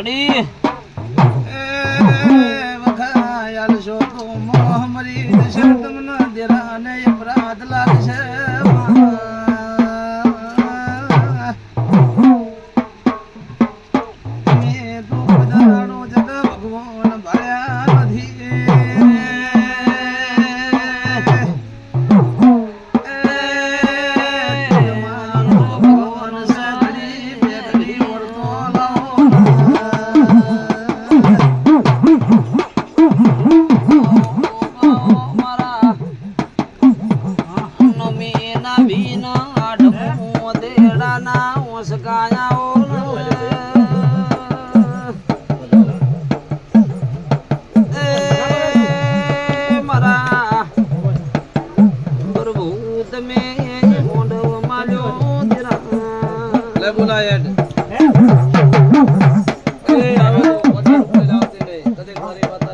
અડી વખાયાલ છો તો મોહ મરી જશે તમને દેરાને અપરાધ લાગશે મેં તો બધાનો જગ ભગવાન ભાળ્યા નથી ભગવાન સગડી બેગડી વળતો લાવો મારા નમી ના ભીના આડમો દેડાના ઓસકાયા બોલાય એ આવે તો વધારે કોઈ લાવતી નહીં કદે મારી વાત